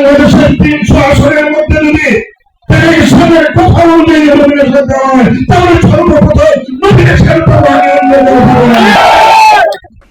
বাংলাদেশের 300 আসনের মধ্যে যদি তেলের কথা অনুযায়ী নমিনেশন দেওয়া হয় তাহলে সর্বপ্রথম নমিনেশন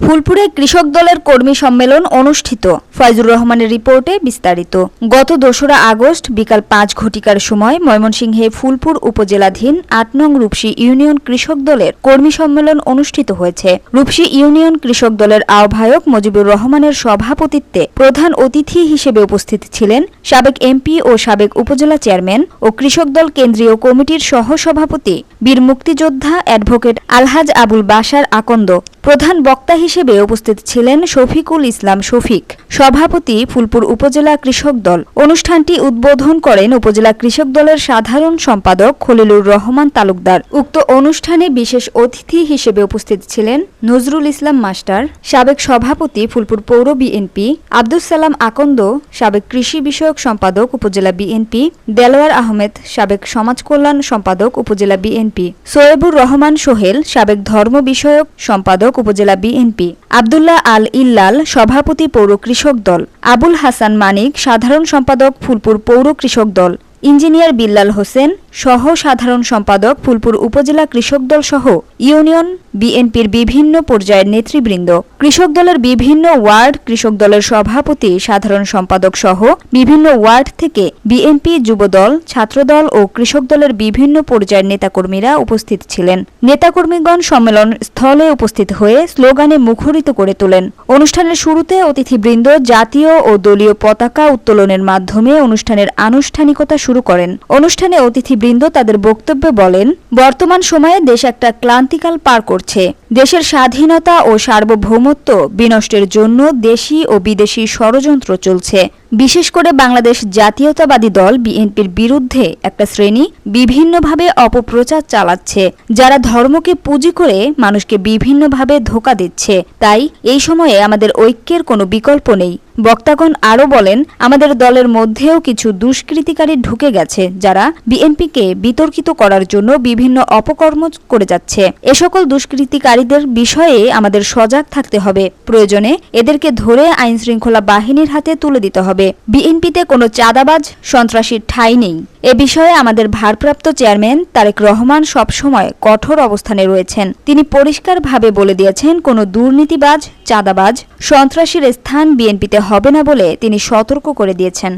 ফুলপুরে কৃষক দলের কর্মী সম্মেলন অনুষ্ঠিত। ফয়জুর রহমানের রিপোর্টে বিস্তারিত। গত 2রা আগস্ট বিকাল 5 ঘটিকার সময় ময়মনসিংহে ফুলপুর উপজেলাধীন 8 নং রূপসী ইউনিয়ন কৃষক দলের কর্মী সম্মেলন অনুষ্ঠিত হয়েছে। রূপসী ইউনিয়ন কৃষক দলের আহ্বায়ক মুজিবুর রহমানের সভাপতিত্বে প্রধান অতিথি হিসেবে উপস্থিত ছিলেন সাবেক এমপি ও সাবেক উপজেলা চেয়ারম্যান ও কৃষক দল কেন্দ্রীয় কমিটির সহসভাপতি বীর মুক্তিযোদ্ধা অ্যাডভোকেট আলহাজ আবুল বাশার আকন্দ। প্রধান বক্তা হিসেবে উপস্থিত ছিলেন শফিকুল ইসলাম শফিক, সভাপতি ফুলপুর উপজেলা কৃষক দল। অনুষ্ঠানটি উদ্বোধন করেন উপজেলা কৃষক দলের সাধারণ সম্পাদক খলিলুর রহমান তালুকদার। উক্ত অনুষ্ঠানে বিশেষ অতিথি হিসেবে উপস্থিত ছিলেন নজরুল ইসলাম মাস্টার, সাবেক সভাপতি ফুলপুর পৌর বিএনপি, আব্দুস সালাম আকন্দ, সাবেক কৃষি বিষয়ক সম্পাদক উপজেলা বিএনপি, দেলোয়ার আহমেদ, সাবেক সমাজ কল্যাণ সম্পাদক উপজেলা বিএনপি, সোয়েবুর রহমান সোহেল, সাবেক ধর্ম বিষয়ক সম্পাদক উপজেলা বিএনপি, আব্দুল্লাহ আল ইল্লাল, সভাপতি পৌর কৃষক দল, আবুল হাসান মানিক, সাধারণ সম্পাদক ফুলপুর পৌর কৃষক দল, ইঞ্জিনিয়ার বিল্লাল হোসেন, সহ সাধারণ সম্পাদক ফুলপুর উপজেলা কৃষক দল সহ ইউনিয়ন বিএনপির বিভিন্ন পর্যায়ের নেতৃবৃন্দ, কৃষক দলের বিভিন্ন ওয়ার্ড কৃষক দলের সভাপতি, সাধারণ সম্পাদক সহ বিভিন্ন ওয়ার্ড থেকে বিএনপি, যুবদল, ছাত্রদল ও কৃষক দলের বিভিন্ন পর্যায়ের নেতাকর্মীরা উপস্থিত ছিলেন। নেতাকর্মীগণ সম্মেলন স্থলে উপস্থিত হয়ে স্লোগানে মুখরিত করে তোলেন। অনুষ্ঠানের শুরুতে অতিথিবৃন্দ জাতীয় ও দলীয় পতাকা উত্তোলনের মাধ্যমে অনুষ্ঠানের আনুষ্ঠানিকতা শুরু করেন। অনুষ্ঠানে অতিথিবৃন্দ তাদের বক্তব্যে বলেন, বর্তমান সময়ে দেশ একটা ক্লান্তিকাল পার করছে। দেশের স্বাধীনতা ও সার্বভৌমত্ব বিনষ্টের জন্য দেশি ও বিদেশি ষড়যন্ত্র চলছে। বিশেষ করে বাংলাদেশ জাতীয়তাবাদী দল বিএনপির বিরুদ্ধে একটা শ্রেণী বিভিন্নভাবে অপপ্রচার চালাচ্ছে, যারা ধর্মকে পুঁজি করে মানুষকে বিভিন্নভাবে ধোঁকা দিচ্ছে। তাই এই সময়ে আমাদের ঐক্যের কোনো বিকল্প নেই। বক্তাগণ আরও বলেন, আমাদের দলের মধ্যেও কিছু দুষ্কৃতিকারী ঢুকে গেছে, যারা বিএনপিকে বিতর্কিত করার জন্য বিভিন্ন অপকর্ম করে যাচ্ছে। এ সকল দুষ্কৃতিকারীদের বিষয়ে আমাদের সজাগ থাকতে হবে। প্রয়োজনে এদেরকে ধরে আইনশৃঙ্খলা বাহিনীর হাতে তুলে দিতে হবে। বিএনপিতে কোনো চাঁদাবাজ সন্ত্রাসীর ঠাঁই নেই। এ বিষয়ে আমাদের ভারপ্রাপ্ত চেয়ারম্যান তারেক রহমান সবসময় কঠোর অবস্থানে রয়েছেন। তিনি পরিষ্কারভাবে বলে দিয়েছেন, কোনো দুর্নীতিবাজ, চাঁদাবাজ, সন্ত্রাসীর স্থান বিএনপিতে হবে না বলে তিনি সতর্ক করে দিয়েছেন।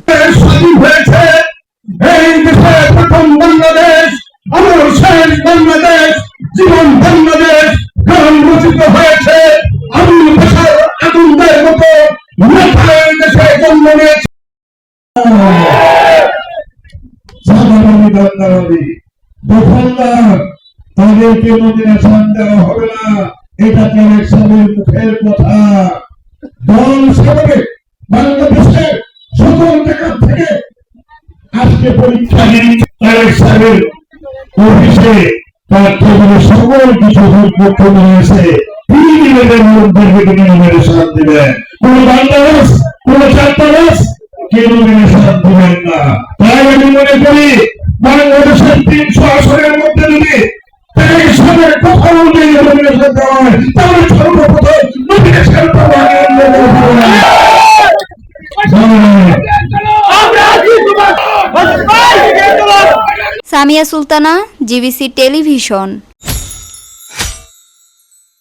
তাদেরকে নমিনেশন দেওয়া হবে না, এটা তারেক সাহেবের মুখের কথা। দল হিসেবে বাংলাদেশের সকল জায়গা থেকে আজকে পরীক্ষা তারেক সাহেবের অফিসে তার টেবিলে সকল কিছু মুখ্য নিয়েছে। 3 দিনের মধ্যে তিনি নমিনেশন দিবেন। কোন বাংলাদেশ, কোন চারটাবাস কেউ নমিনেশন দিবেন না। তাই আমি মনে করি বাংলাদেশের 300 আসনের মধ্যে যদি তেলের কথা অনুযায়ী নমিনেশন দেওয়া হয় তাহলে সর্বপ্রথম nomination Samia Sultana, GBC television.